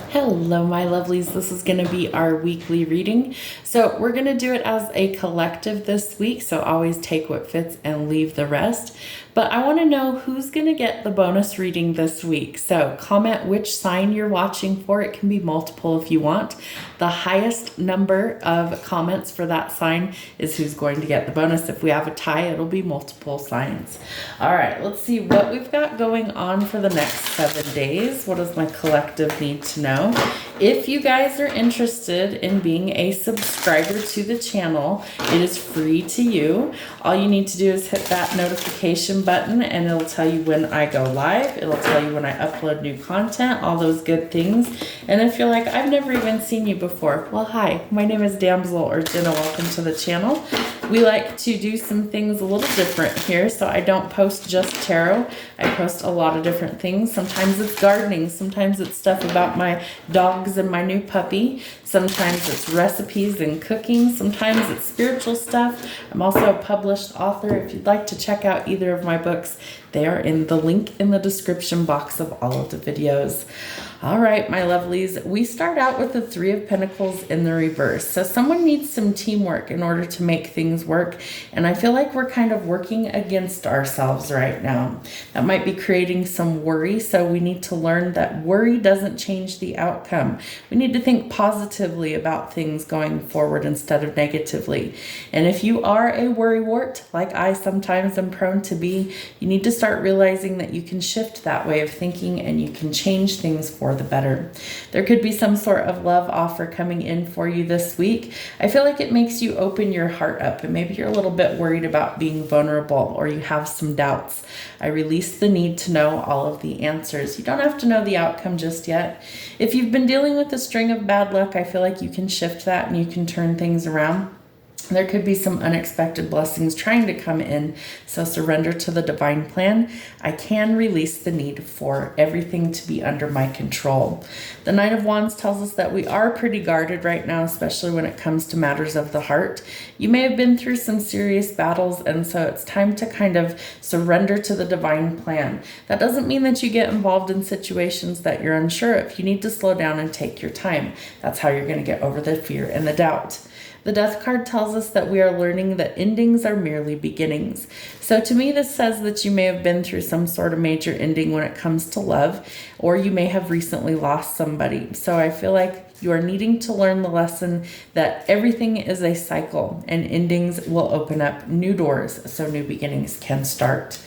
Hello, my lovelies. This is going to be our weekly reading. So, we're going to do it as a collective this week. So, always take what fits and leave the rest. But I want to know who's going to get the bonus reading this week. So, comment which sign you're watching for. It can be multiple if you want. The highest number of comments for that sign is who's going to get the bonus. If we have a tie, it'll be multiple signs. All right, let's see what we've got going on for the next 7 days. What does my collective need to know? If you guys are interested in being a subscriber to the channel, it is free to you. All you need to do is hit that notification button and it'll tell you when I go live. It'll tell you when I upload new content, all those good things. And if you're like, I've never even seen you before, well, hi, my name is Damsel or Jenna. Welcome to the channel. We like to do some things a little different here, so I don't post just tarot. I post a lot of different things. Sometimes it's gardening, sometimes it's stuff about my dogs and my new puppy. Sometimes it's recipes and cooking. Sometimes it's spiritual stuff. I'm also a published author. If you'd like to check out either of my books, they are in the link in the description box of all of the videos. All right, my lovelies, we start out with the Three of Pentacles in the reverse. So someone needs some teamwork in order to make things work. And I feel like we're kind of working against ourselves right now. That might be creating some worry. So we need to learn that worry doesn't change the outcome. We need to think positively about things going forward instead of negatively. And if you are a worrywart, like I sometimes am prone to be, you need to start realizing that you can shift that way of thinking and you can change things for the better. There could be some sort of love offer coming in for you this week. I feel like it makes you open your heart up, and maybe you're a little bit worried about being vulnerable or you have some doubts. I release the need to know all of the answers. You don't have to know the outcome just yet. If you've been dealing with a string of bad luck, I feel like you can shift that and you can turn things around. There could be some unexpected blessings trying to come in, so surrender to the divine plan. I can release the need for everything to be under my control. The Knight of Wands tells us that we are pretty guarded right now, especially when it comes to matters of the heart. You may have been through some serious battles, and so it's time to kind of surrender to the divine plan. That doesn't mean that you get involved in situations that you're unsure of. You need to slow down and take your time. That's how you're going to get over the fear and the doubt. The Death card tells us that we are learning that endings are merely beginnings. So to me, this says that you may have been through some sort of major ending when it comes to love, or you may have recently lost somebody. So I feel like you are needing to learn the lesson that everything is a cycle and endings will open up new doors so new beginnings can start.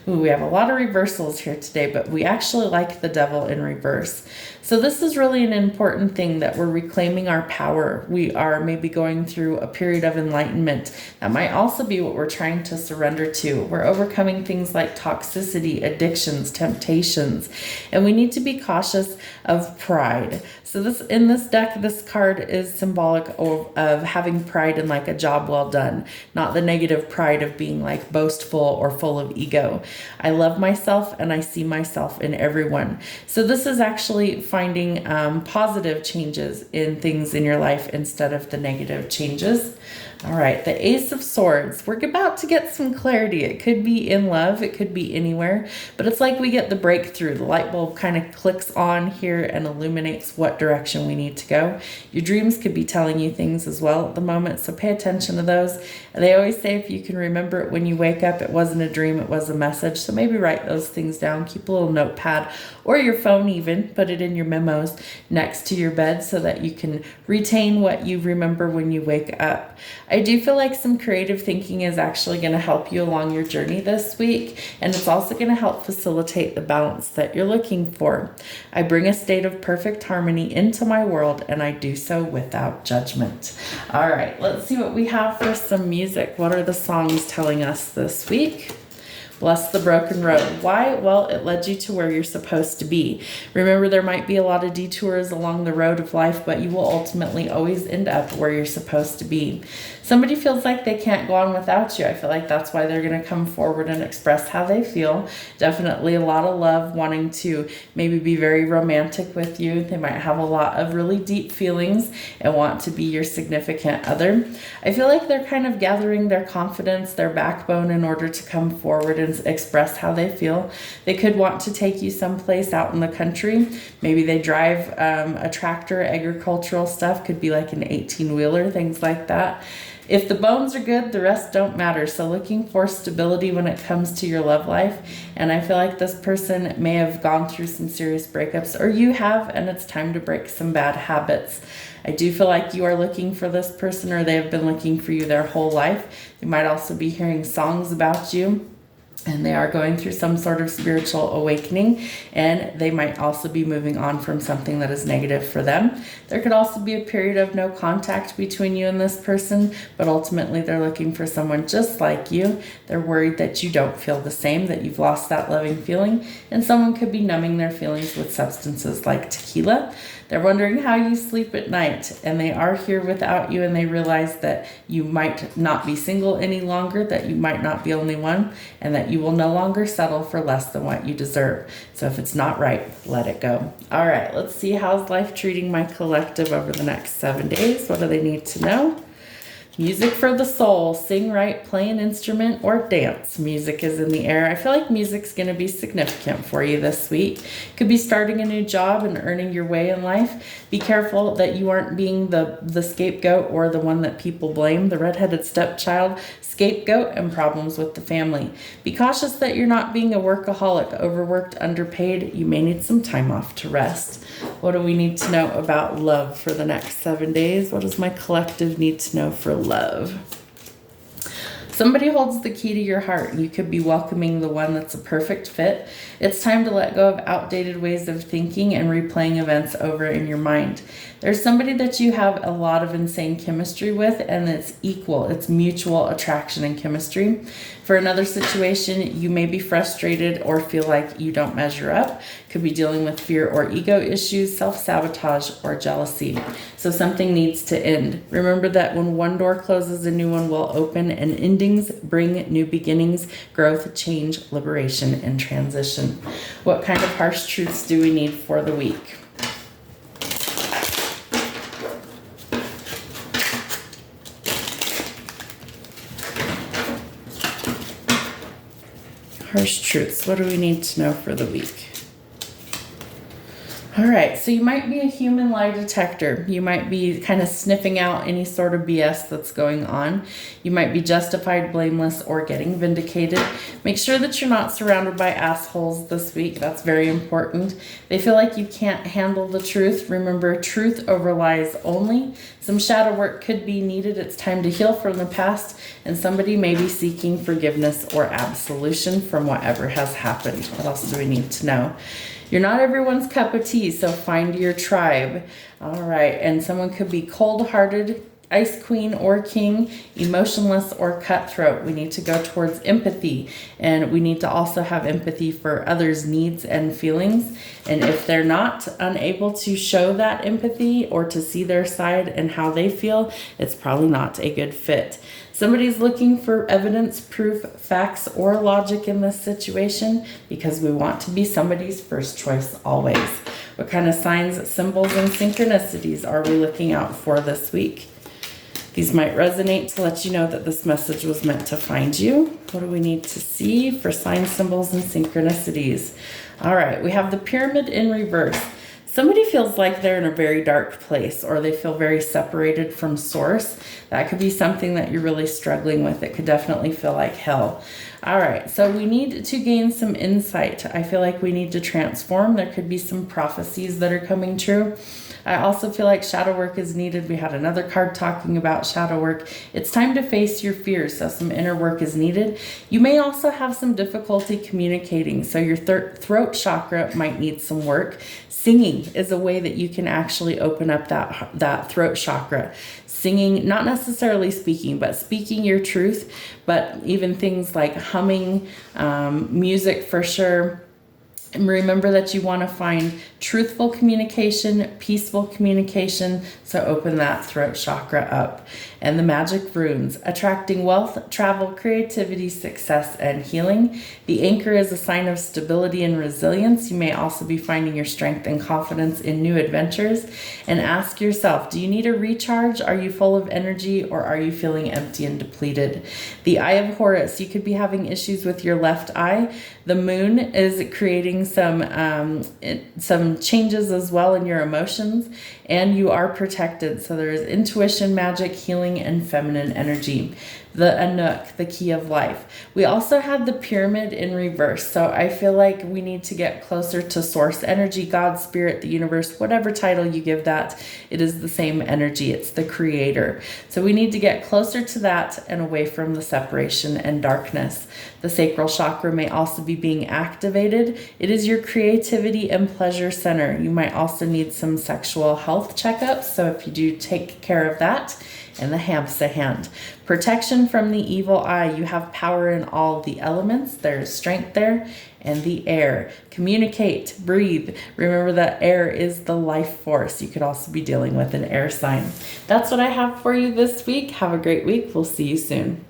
Ooh, we have a lot of reversals here today, but we actually like the Devil in reverse. So this is really an important thing, that we're reclaiming our power. We are maybe going through a period of enlightenment. That might also be what we're trying to surrender to. We're overcoming things like toxicity, addictions, temptations, and we need to be cautious of pride. So this, in this deck, this card is symbolic of having pride in like a job well done, not the negative pride of being like boastful or full of ego. I love myself and I see myself in everyone. So this is actually finding positive changes in things in your life instead of the negative changes. All right, the Ace of Swords. We're about to get some clarity. It could be in love, it could be anywhere, but it's like we get the breakthrough. The light bulb kind of clicks on here and illuminates what direction we need to go. Your dreams could be telling you things as well at the moment, so pay attention to those. And they always say if you can remember it when you wake up, it wasn't a dream, it was a message. So maybe write those things down. Keep a little notepad or your phone even. Put it in your memos next to your bed so that you can retain what you remember when you wake up. I do feel like some creative thinking is actually going to help you along your journey this week, and it's also going to help facilitate the balance that you're looking for. I bring a state of perfect harmony into my world, and I do so without judgment. All right, let's see what we have for some music. What are the songs telling us this week? Bless the broken road. Why? Well, it led you to where you're supposed to be. Remember, there might be a lot of detours along the road of life, but you will ultimately always end up where you're supposed to be. Somebody feels like they can't go on without you. I feel like that's why they're going to come forward and express how they feel. Definitely a lot of love, wanting to maybe be very romantic with you. They might have a lot of really deep feelings and want to be your significant other. I feel like they're kind of gathering their confidence, their backbone in order to come forward and express how they feel. They could want to take you someplace out in the country. Maybe they drive a tractor, agricultural stuff, could be like an 18-wheeler, things like that. If the bones are good, the rest don't matter. So looking for stability when it comes to your love life. And I feel like this person may have gone through some serious breakups, or you have, and it's time to break some bad habits. I do feel like you are looking for this person, or they have been looking for you their whole life. They might also be hearing songs about you, and they are going through some sort of spiritual awakening, and they might also be moving on from something that is negative for them. There could also be a period of no contact between you and this person, but ultimately they're looking for someone just like you. They're worried that you don't feel the same, that you've lost that loving feeling, and someone could be numbing their feelings with substances like tequila. They're wondering how you sleep at night, and they are here without you, and they realize that you might not be single any longer, that you might not be only one, and that you will no longer settle for less than what you deserve. So if it's not right, let it go. All right, let's see, how's life treating my collective over the next 7 days? What do they need to know? Music for the soul. Sing, write, play an instrument, or dance. Music is in the air. I feel like music's going to be significant for you this week. Could be starting a new job and earning your way in life. Be careful that you aren't being the scapegoat or the one that people blame, the redheaded stepchild, scapegoat, and problems with the family. Be cautious that you're not being a workaholic, overworked, underpaid. You may need some time off to rest. What do we need to know about love for the next 7 days? What does my collective need to know for love? Somebody holds the key to your heart. You could be welcoming the one that's a perfect fit. It's time to let go of outdated ways of thinking and replaying events over in your mind. There's somebody that you have a lot of insane chemistry with, and it's equal. It's mutual attraction and chemistry. For another situation, you may be frustrated or feel like you don't measure up. Could be dealing with fear or ego issues, self-sabotage, or jealousy. So something needs to end. Remember that when one door closes, a new one will open, and endings bring new beginnings, growth, change, liberation, and transition. What kind of harsh truths do we need for the week? Harsh truths. What do we need to know for the week? All right, so you might be a human lie detector. You might be kind of sniffing out any sort of BS that's going on. You might be justified, blameless, or getting vindicated. Make sure that you're not surrounded by assholes this week. That's very important. They feel like you can't handle the truth. Remember, truth over lies only. Some shadow work could be needed. It's time to heal from the past, and somebody may be seeking forgiveness or absolution from whatever has happened. What else do we need to know? You're not everyone's cup of tea, so find your tribe. All right, and someone could be cold-hearted, ice queen or king, emotionless or cutthroat. We need to go towards empathy, and we need to also have empathy for others' needs and feelings. And if they're not unable to show that empathy or to see their side and how they feel, it's probably not a good fit. Somebody's looking for evidence, proof, facts, or logic in this situation because we want to be somebody's first choice always. What kind of signs, symbols, and synchronicities are we looking out for this week? These might resonate to let you know that this message was meant to find you. What do we need to see for signs, symbols, and synchronicities? All right, we have the pyramid in reverse. Somebody feels like they're in a very dark place, or they feel very separated from source. That could be something that you're really struggling with. It could definitely feel like hell. All right, so we need to gain some insight. I feel like we need to transform. There could be some prophecies that are coming true. I also feel like shadow work is needed. We had another card talking about shadow work. It's time to face your fears, so some inner work is needed. You may also have some difficulty communicating, so your throat chakra might need some work. Singing is a way that you can actually open up that throat chakra. Singing, not necessarily speaking, but speaking your truth, but even things like humming, music for sure. And remember that you want to find truthful communication, peaceful communication, so open that throat chakra up. And the magic runes, attracting wealth, travel, creativity, success, and healing. The anchor is a sign of stability and resilience. You may also be finding your strength and confidence in new adventures. And ask yourself, do you need a recharge? Are you full of energy, or are you feeling empty and depleted? The Eye of Horus, you could be having issues with your left eye. The moon is creating some changes as well in your emotions, and you are protected. So there is intuition, magic, healing, and feminine energy. The Anuk, the key of life. We also have the pyramid in reverse. So I feel like we need to get closer to source energy, God, spirit, the universe, whatever title you give that, it is the same energy. It's the creator. So we need to get closer to that and away from the separation and darkness. The sacral chakra may also be being activated. It is your creativity and pleasure center. You might also need some sexual health checkups. So if you do, take care of that. And the Hamsa hand. Protection from the evil eye. You have power in all the elements. There's strength there. And the air. Communicate, breathe. Remember that air is the life force. You could also be dealing with an air sign. That's what I have for you this week. Have a great week. We'll see you soon.